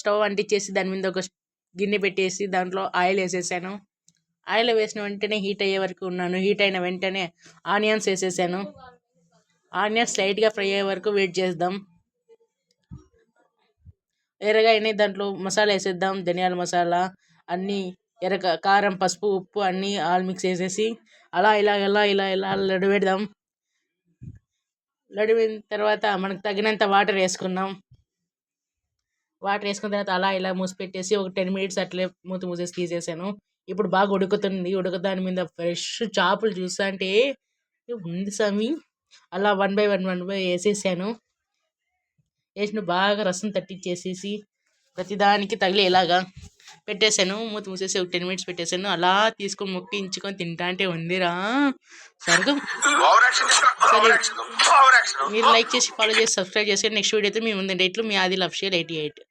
Stove అంటించేసి దాని మీద ఒక గిన్నె పెట్టేసి దాంట్లో ఆయిల్ వేసేసాను. ఆయిల్ వేసిన వెంటనే హీట్ అయ్యే వరకు ఉన్నాను. హీట్ అయిన వెంటనే ఆనియన్స్ వేసేసాను. ఆనియన్స్ లైట్గా ఫ్రై అయ్యే వరకు వెయిట్ చేద్దాం. ఎర్రగా అయినాయి, దాంట్లో మసాలా వేసేద్దాం. ధనియాల మసాలా అన్నీ, కారం, పసుపు, ఉప్పు అన్నీ ఆల్ మిక్స్ వేసేసి అలా ఇలా ఇలా ఇలా ఇలా లడబెడదాం. లడివిన తర్వాత మనకు తగినంత వాటర్ వేసుకుందాం. వాటర్ వేసుకున్న తర్వాత అలా ఇలా మూసి పెట్టేసి ఒక 10 మినిట్స్ అట్లే మూసేసి తీసేసాను. ఇప్పుడు బాగా ఉడుకుతుంది. దాని మీద ఫ్రెష్ చేపలు చూస్తా అంటే ఉంది స్వామి. అలా 1 బై 1 వేసేసాను. వేసిన బాగా రసం తట్టించేసేసి ప్రతిదానికి తగిలేలాగా పెట్టేశాను. మూసేసి ఒక 10 మినిట్స్ పెట్టేశాను. అలా తీసుకొని ముక్కించుకొని తింటా అంటే ఉందిరా స్వర్గం. సరే, మీరు లైక్ చేసి, ఫాలో చేసి, సబ్స్క్రైబ్ చేసి నెక్స్ట్ వీడియో అయితే మీ ముందండి. ఇట్లు మీ ఆదిల్ అఫీషియల్ 88.